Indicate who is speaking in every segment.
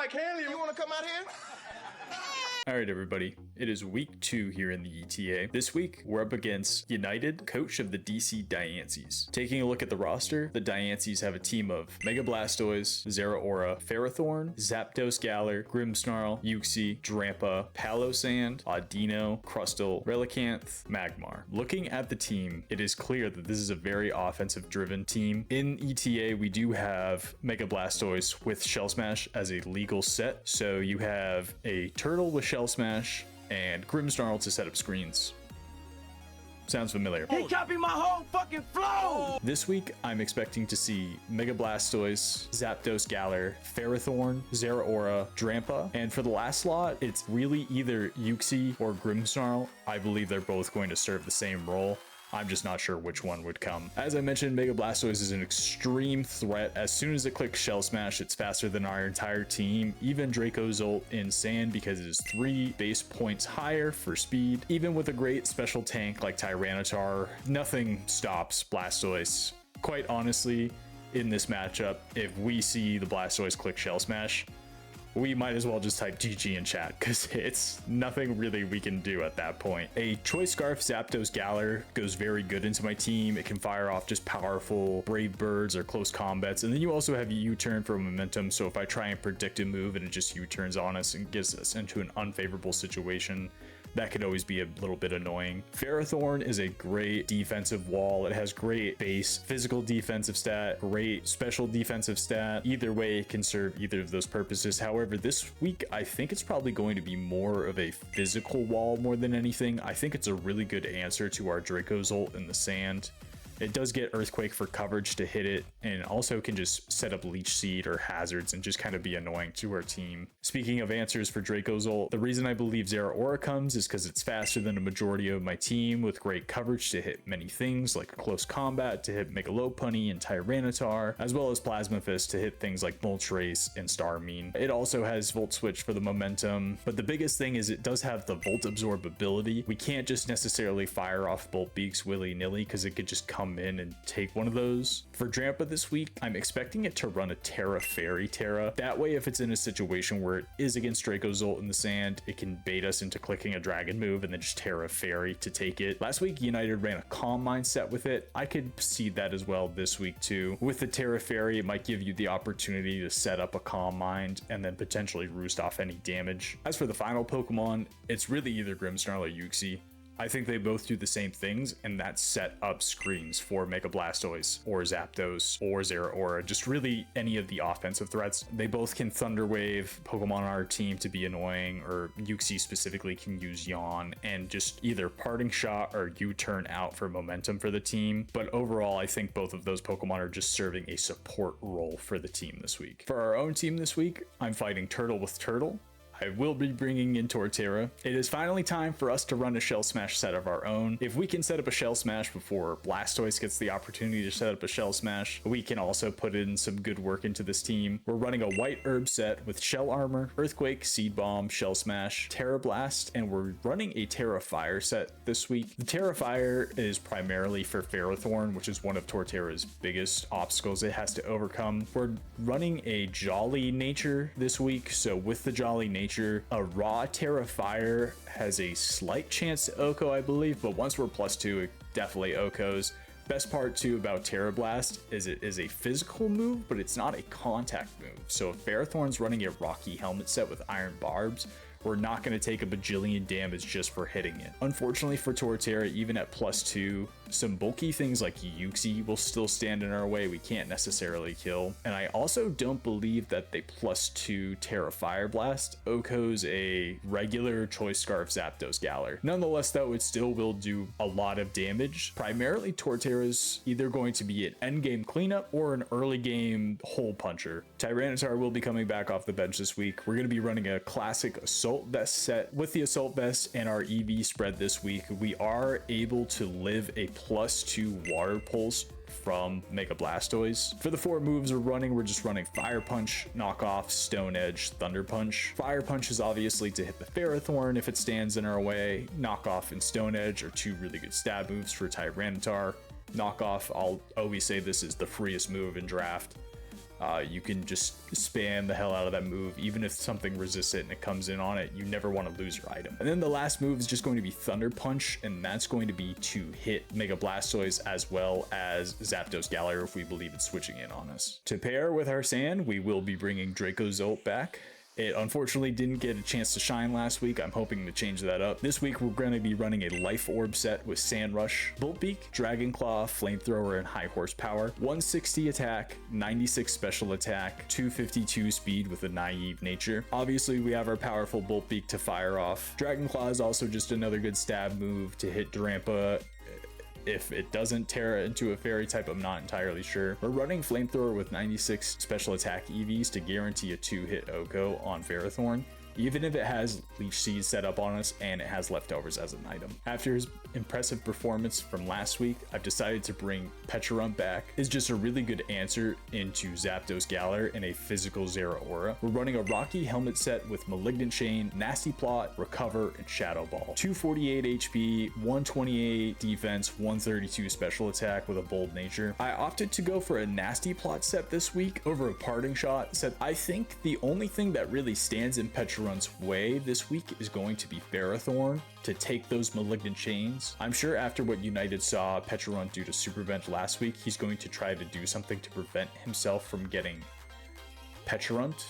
Speaker 1: like helium. You want to come out here?
Speaker 2: Alright everybody, it is week 2 here in the ETA. This week, we're up against Yanited, coach of the DC Diancies. Taking a look at the roster, the Diancies have a team of Mega Blastoise, Zeraora, Ferrothorn, Zapdos Galar, Grimmsnarl, Uxie, Drampa, Palosand, Audino, Crustle, Relicanth, Magmar. Looking at the team, it is clear that this is a very offensive-driven team. In ETA, we do have Mega Blastoise with Shell Smash as a legal set, so you have a Turtle with Shell Smash and Grimmsnarl to set up screens. Sounds familiar.
Speaker 1: He copied my whole fucking flow!
Speaker 2: This week, I'm expecting to see Mega Blastoise, Zapdos Galar, Ferrothorn, Zeraora, Drampa, and for the last slot, it's really either Uxie or Grimmsnarl. I believe they're both going to serve the same role. I'm just not sure which one would come. As I mentioned, Mega Blastoise is an extreme threat. As soon as it clicks Shell Smash, it's faster than our entire team. Even Draco's ult in Sand because it is 3 base points higher for speed. Even with a great special tank like Tyranitar, nothing stops Blastoise. Quite honestly, in this matchup, if we see the Blastoise click Shell Smash, we might as well just type GG in chat because it's nothing really we can do at that point. A Choice Scarf Zapdos Galar goes very good into my team. It can fire off just powerful Brave Birds or close combats. And then you also have U-turn for momentum. So if I try and predict a move and it just U-turns on us and gets us into an unfavorable situation, that could always be a little bit annoying. Ferrothorn is a great defensive wall. It has great base physical defensive stat, great special defensive stat. Either way, it can serve either of those purposes. However, this week, I think it's probably going to be more of a physical wall more than anything. I think it's a really good answer to our Draco's ult in the Sand. It does get Earthquake for coverage to hit it, and also can just set up Leech Seed or Hazards and just kind of be annoying to our team. Speaking of answers for Draco's ult, the reason I believe Zeraora comes is because it's faster than a majority of my team with great coverage to hit many things like Close Combat to hit Mega Lopunny and Tyranitar, as well as Plasma Fist to hit things like Moltres and Starmine. It also has Volt Switch for the momentum, but the biggest thing is it does have the Volt Absorb ability. We can't just necessarily fire off Bolt Beaks willy-nilly because it could just come in and take one of those. For Drampa this week, I'm expecting it to run a Terra Fairy Terra. That way, if it's in a situation where it is against Draco's ult in the Sand, it can bait us into clicking a dragon move and then just Terra Fairy to take it. Last week, Yanited ran a Calm Mind set with it. I could see that as well this week too. With the Terra Fairy, it might give you the opportunity to set up a Calm Mind and then potentially roost off any damage. As for the final Pokemon, it's really either Grimmsnarl or Uxie. I think they both do the same things, and that's set up screens for Mega Blastoise or Zapdos or Zeraora, just really any of the offensive threats. They both can Thunder Wave Pokemon on our team to be annoying, or Uxie specifically can use Yawn and just either Parting Shot or U-turn out for momentum for the team. But overall, I think both of those Pokemon are just serving a support role for the team this week. For our own team this week, I'm fighting Turtle with Turtle. I will be bringing in Torterra. It is finally time for us to run a Shell Smash set of our own. If we can set up a Shell Smash before Blastoise gets the opportunity to set up a Shell Smash, we can also put in some good work into this team. We're running a White Herb set with Shell Armor, Earthquake, Seed Bomb, Shell Smash, Terra Blast, and we're running a Terra Fire set this week. The Terra Fire is primarily for Ferrothorn, which is one of Torterra's biggest obstacles it has to overcome. We're running a Jolly Nature this week, so with the Jolly Nature, a raw Terra Fire has a slight chance to OHKO, I believe, but once we're +2, it definitely OHKOs. Best part too about Terra Blast is it is a physical move, but it's not a contact move. So if Ferrothorn's running a Rocky Helmet set with Iron Barbs, we're not going to take a bajillion damage just for hitting it. Unfortunately for Torterra, even at +2, some bulky things like Uxie will still stand in our way. We can't necessarily kill. And I also don't believe that the +2 Terra Fire Blast OHKOs a regular Choice Scarf Zapdos Galar. Nonetheless, though, it still will do a lot of damage. Primarily, Torterra's either going to be an endgame cleanup or an early game hole puncher. Tyranitar will be coming back off the bench this week. We're going to be running a classic Assault Vest set. With the Assault Vest and our EV spread this week, we are able to live a +2 Water Pulse from Mega Blastoise. For the 4 moves we're just running Fire Punch, Knock Off, Stone Edge, Thunder Punch. Fire Punch is obviously to hit the Ferrothorn if it stands in our way. Knock Off and Stone Edge are 2 really good stab moves for Tyranitar. Knock Off, I'll always say this is the freest move in draft. You can just spam the hell out of that move. Even if something resists it and it comes in on it, you never want to lose your item. And then the last move is just going to be Thunder Punch, and that's going to be to hit Mega Blastoise as well as Zapdos Galar if we believe it's switching in on us. To pair with our sand, we will be bringing Dracozolt back. It unfortunately didn't get a chance to shine last week. I'm hoping to change that up. This week, we're going to be running a Life Orb set with Sand Rush, Bolt Beak, Dragon Claw, Flamethrower, and High Horsepower. 160 attack, 96 special attack, 252 speed with a naive nature. Obviously, we have our powerful Bolt Beak to fire off. Dragon Claw is also just another good stab move to hit Drampa. If it doesn't tear it into a fairy type, I'm not entirely sure. We're running Flamethrower with 96 special attack EVs to guarantee a 2-hit Oko on Ferrothorn, even if it has Leech Seed set up on us and it has leftovers as an item. After his impressive performance from last week, I've decided to bring Pecharunt back. It's just a really good answer into Zapdos Galar and a physical Zeraora. We're running a Rocky Helmet set with Malignant Chain, Nasty Plot, Recover, and Shadow Ball. 248 HP, 128 defense, 132 special attack with a bold nature. I opted to go for a Nasty Plot set this week over a Parting Shot set. I think the only thing that really stands in Pecharunt's way this week is going to be Ferrothorn to take those Malignant Chains. I'm sure after what Yanited saw Pecharunt do to Super Bench last week, he's going to try to do something to prevent himself from getting Pecharunt.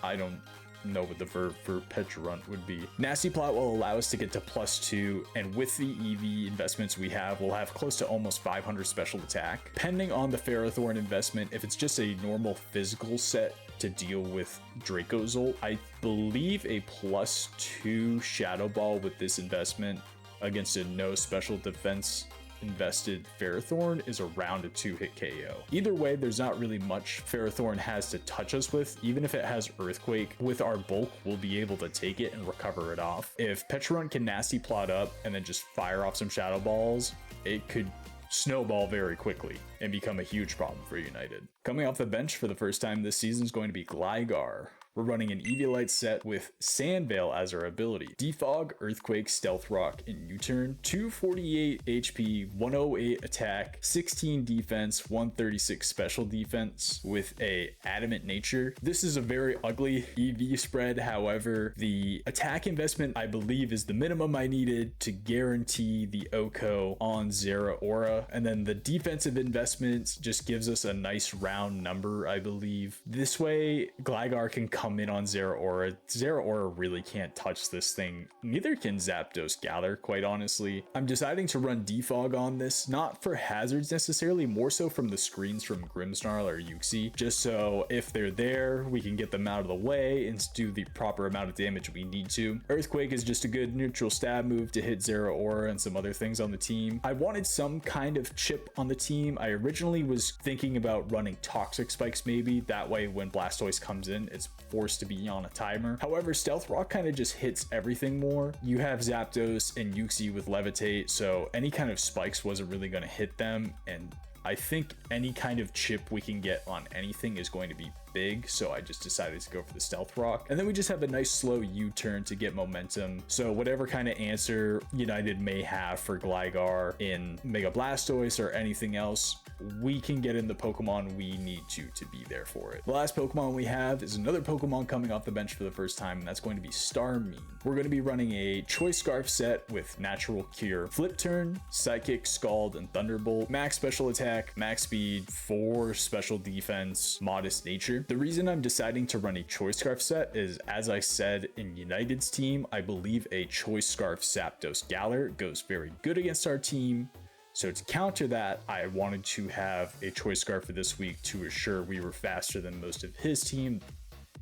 Speaker 2: I don't know what the verb for Pecharunt would be. Nasty Plot will allow us to get to +2, and with the EV investments we have, we'll have close to almost 500 special attack. Depending on the Ferrothorn investment, if it's just a normal physical set to deal with Dracozolt, I believe a +2 Shadow Ball with this investment against a no special defense invested Ferrothorn is around a 2-hit KO. Either way, there's not really much Ferrothorn has to touch us with. Even if it has Earthquake, with our bulk, we'll be able to take it and recover it off. If Pecharunt can Nasty Plot up and then just fire off some Shadow Balls, it could snowball very quickly and become a huge problem for Yanited. Coming off the bench for the first time this season is going to be Gligar. We're running an Eviolite set with Sandveil as our ability. Defog, Earthquake, Stealth Rock, and U-Turn. 248 HP, 108 attack, 16 defense, 136 special defense with a Adamant nature. This is a very ugly EV spread. However, the attack investment I believe is the minimum I needed to guarantee the Oko on Zeraora. And then the defensive investments just gives us a nice round number, I believe. This way, Gligar can come in on Zeraora. Zeraora really can't touch this thing. Neither can Zapdos Galar, quite honestly. I'm deciding to run Defog on this, not for hazards necessarily, more so from the screens from Grimmsnarl or Uxie, just so if they're there, we can get them out of the way and do the proper amount of damage we need to. Earthquake is just a good neutral stab move to hit Zeraora and some other things on the team. I wanted some kind of chip on the team. I originally was thinking about running Toxic Spikes maybe, that way when Blastoise comes in, it's forced to be on a timer. However, Stealth Rock kind of just hits everything more. You have Zapdos and Uxie with Levitate, so any kind of spikes wasn't really going to hit them, and I think any kind of chip we can get on anything is going to be big, so I just decided to go for the Stealth Rock. And then we just have a nice slow U-turn to get momentum, so whatever kind of answer Yanited may have for Gligar in Mega Blastoise or anything else, we can get in the Pokemon we need to be there for it. The last Pokemon we have is another Pokemon coming off the bench for the first time, and that's going to be Starmie. We're going to be running a Choice Scarf set with Natural Cure, Flip Turn, Psychic, Scald, and Thunderbolt, max special attack, max speed, 4 special defense, modest nature. The reason I'm deciding to run a Choice Scarf set is, as I said in Yanited's team, I believe a Choice Scarf Zapdos Galar goes very good against our team. So to counter that, I wanted to have a Choice Scarf for this week to assure we were faster than most of his team,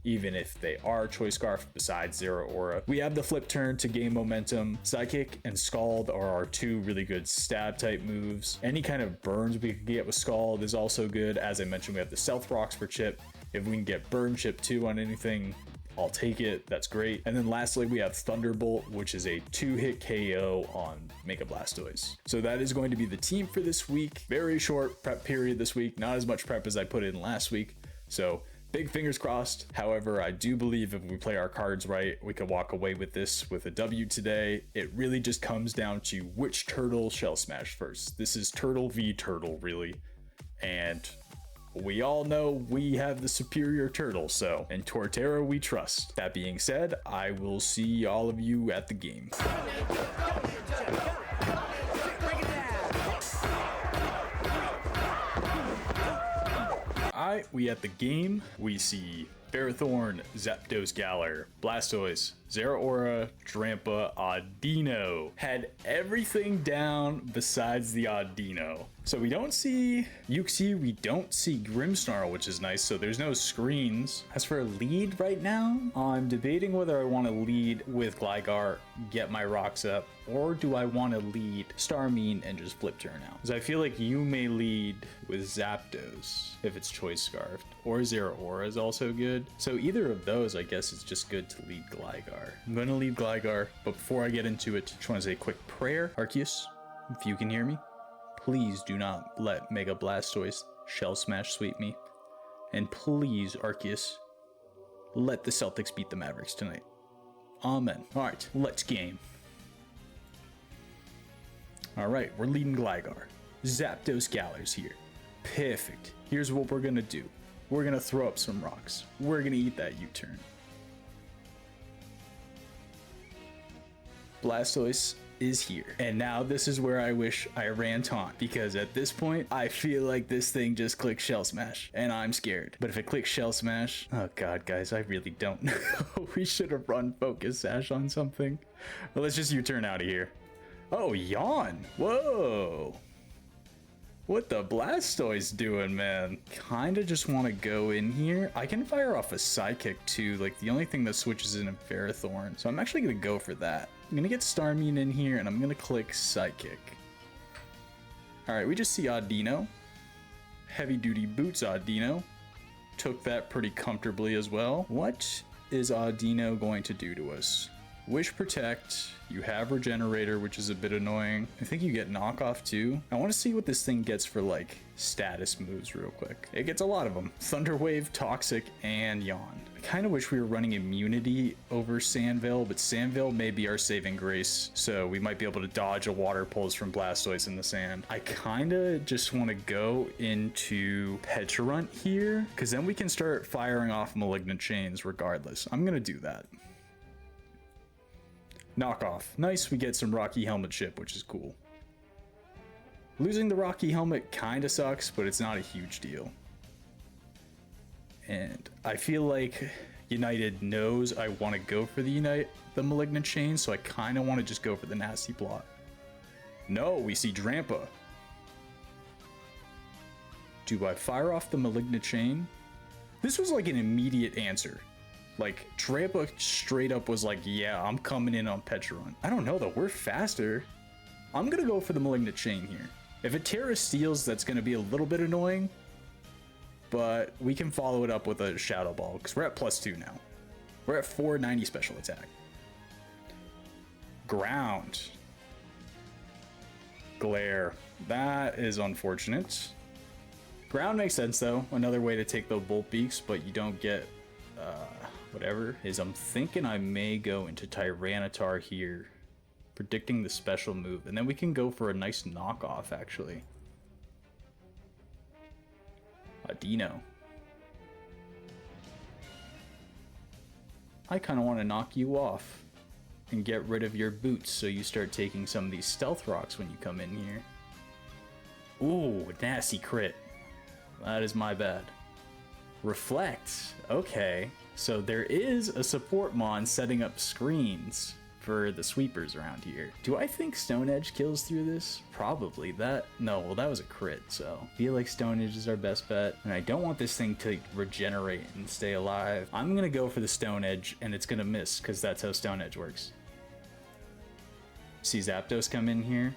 Speaker 2: even if they are Choice Scarf besides Zeraora. We have the Flip Turn to gain momentum. Psychic and Scald are our 2 really good stab type moves. Any kind of burns we could get with Scald is also good. As I mentioned, we have the Stealth Rocks for chip. If we can get Burn Chip 2 on anything, I'll take it. That's great. And then lastly, we have Thunderbolt, which is a 2-hit KO on Mega Blastoise. So that is going to be the team for this week. Very short prep period this week. Not as much prep as I put in last week. So big fingers crossed. However, I do believe if we play our cards right, we could walk away with this with a W today. It really just comes down to which turtle shall smash first. This is Turtle v Turtle, really. And we all know we have the superior turtle, so in Torterra we trust. That being said, I will see all of you at the game. Alright, we at the game. We see Ferrothorn, Zapdos Galar, Blastoise, Zeraora, Drampa, Audino. Had everything down besides the Audino. So we don't see Uxie, we don't see Grimmsnarl, which is nice, so there's no screens. As for a lead right now, I'm debating whether I want to lead with Gligar, get my rocks up, or do I want to lead Starmine and just flip turn out? Because I feel like you may lead with Zapdos if it's Choice Scarfed, or Zeraora is also good. So either of those, I guess it's just good to lead Gligar. I'm going to lead Gligar, but before I get into it, just want to say a quick prayer. Arceus, if you can hear me, please do not let Mega Blastoise Shell Smash sweep me. And please, Arceus, let the Celtics beat the Mavericks tonight. Amen. Alright, let's game. Alright, we're leading Gligar. Zapdos Galar's here. Perfect. Here's what we're gonna do. We're gonna throw up some rocks. We're gonna eat that U-turn. Blastoise is here. And now this is where I wish I ran taunt, because at this point I feel like this thing just clicked Shell Smash and I'm scared. But if it clicks Shell Smash, oh god guys, I really don't know. We should have run Focus Sash on something. Well, let's just U-turn out of here. Oh, Yawn. Whoa. What the Blastoise doing, man? Kinda just want to go in here. I can fire off a Psychic too, like the only thing that switches in a Ferrothorn. So I'm actually gonna go for that. I'm gonna get Starmine in here and I'm gonna click Psychic. Alright, we just see Audino. Heavy duty boots Audino. Took that pretty comfortably as well. What is Audino going to do to us? Wish Protect, you have Regenerator, which is a bit annoying. I think you get Knockoff too. I want to see what this thing gets for like status moves real quick. It gets a lot of them. Thunder Wave, Toxic, and Yawn. I kind of wish we were running Immunity over Sandveil, but Sandveil may be our saving grace, so we might be able to dodge a Water Pulse from Blastoise in the sand. I kind of just want to go into Pecharunt here, because then we can start firing off Malignant Chains regardless. I'm going to do that. Knockoff. Nice, we get some Rocky Helmet chip, which is cool. Losing the Rocky Helmet kinda sucks, but it's not a huge deal. And I feel like Yanited knows I want to go for the Malignant Chain, so I kinda want to just go for the Nasty Plot. No, we see Drampa. Do I fire off the Malignant Chain? This was like an immediate answer. Like, Drampa straight up was like, yeah, I'm coming in on Pecharunt. I don't know though, we're faster. I'm gonna go for the Malignant Chain here. If a Terra steals, that's gonna be a little bit annoying, but we can follow it up with a Shadow Ball, because we're at +2 now. We're at 490 special attack. Ground. Glare. That is unfortunate. Ground makes sense though. Another way to take the Bolt Beaks, but you don't get whatever is. I'm thinking I may go into Tyranitar here, predicting the special move, and then we can go for a nice knockoff actually. Audino. I kind of want to knock you off and get rid of your boots so you start taking some of these stealth rocks when you come in here. Ooh, nasty crit. That is my bad. Reflect. Okay. So there is a support mon setting up screens for the sweepers around here. Do I think Stone Edge kills through this? Probably. No, well that was a crit, so I feel like Stone Edge is our best bet. And I don't want this thing to regenerate and stay alive. I'm gonna go for the Stone Edge and it's gonna miss because that's how Stone Edge works. See Zapdos come in here.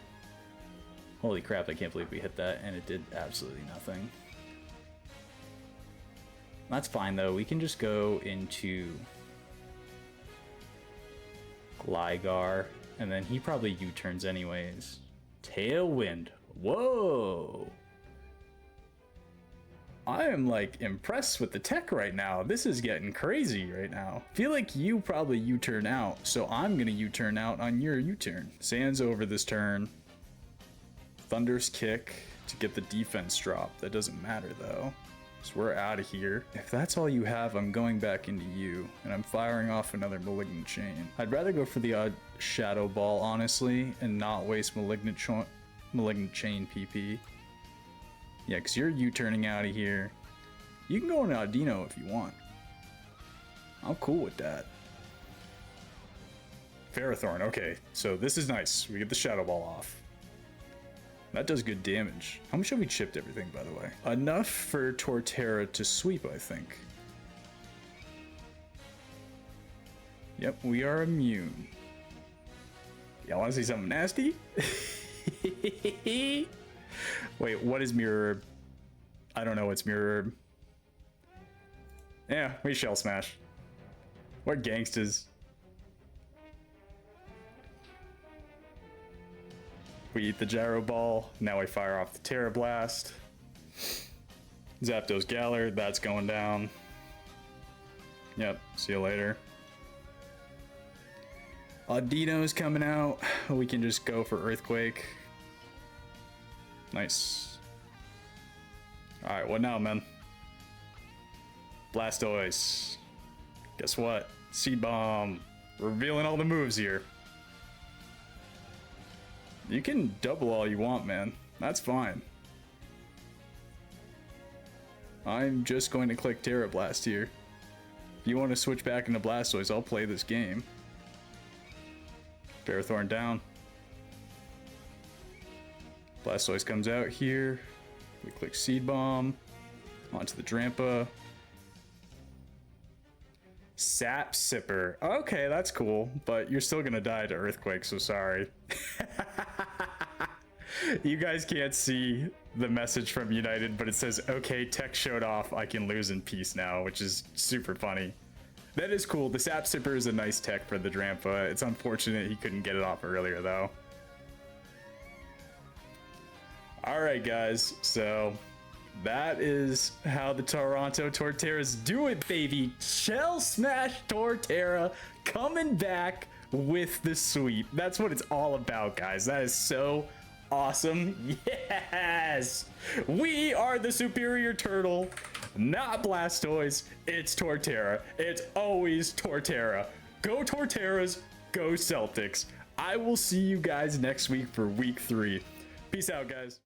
Speaker 2: Holy crap, I can't believe we hit that and it did absolutely nothing. That's fine though, we can just go into Gligar, and then he probably U-turns anyways. Tailwind, whoa! I am like impressed with the tech right now. This is getting crazy right now. Feel like you probably U-turn out, so I'm gonna U-turn out on your U-turn. Sand's over this turn. Thunder's Kick to get the defense drop. That doesn't matter though. So we're out of here. If that's all you have, I'm going back into you, and I'm firing off another Malignant Chain. I'd rather go for the odd Shadow Ball, honestly, and not waste Malignant Chain PP. Yeah, because you're U-turning out of here. You can go into Audino if you want. I'm cool with that. Ferrothorn, okay. So this is nice. We get the Shadow Ball off. That does good damage. How much have we chipped everything, by the way? Enough for Torterra to sweep, I think. Yep, we are immune. Y'all want to see something nasty? Wait, what is Mirror Herb? I don't know what's Mirror Herb. Yeah, we Shell Smash. What gangsters. We eat the Gyro Ball. Now we fire off the Terra Blast. Zapdos Galar, that's going down. Yep, see you later. Audino's coming out. We can just go for Earthquake. Nice. Alright, what now, man? Blastoise. Guess what? Seed Bomb. Revealing all the moves here. You can double all you want, man. That's fine. I'm just going to click Terra Blast here. If you want to switch back into Blastoise, I'll play this game. Ferrothorn down. Blastoise comes out here. We click Seed Bomb. Onto the Drampa. Sap Sipper. Okay, that's cool, but you're still gonna die to Earthquake, so sorry. You guys can't see the message from Yanited, but it says, okay, tech showed off, I can lose in peace now, which is super funny. That is cool. The Sap Sipper is a nice tech for the Drampa. It's unfortunate he couldn't get it off earlier, though. Alright, guys, so that is how the Toronto Torterras do it, baby. Shell Smash Torterra coming back with the sweep. That's what it's all about, guys. That is so awesome. Yes! We are the superior turtle. Not Blastoise. It's Torterra. It's always Torterra. Go Torterras. Go Celtics. I will see you guys next week for week 3. Peace out, guys.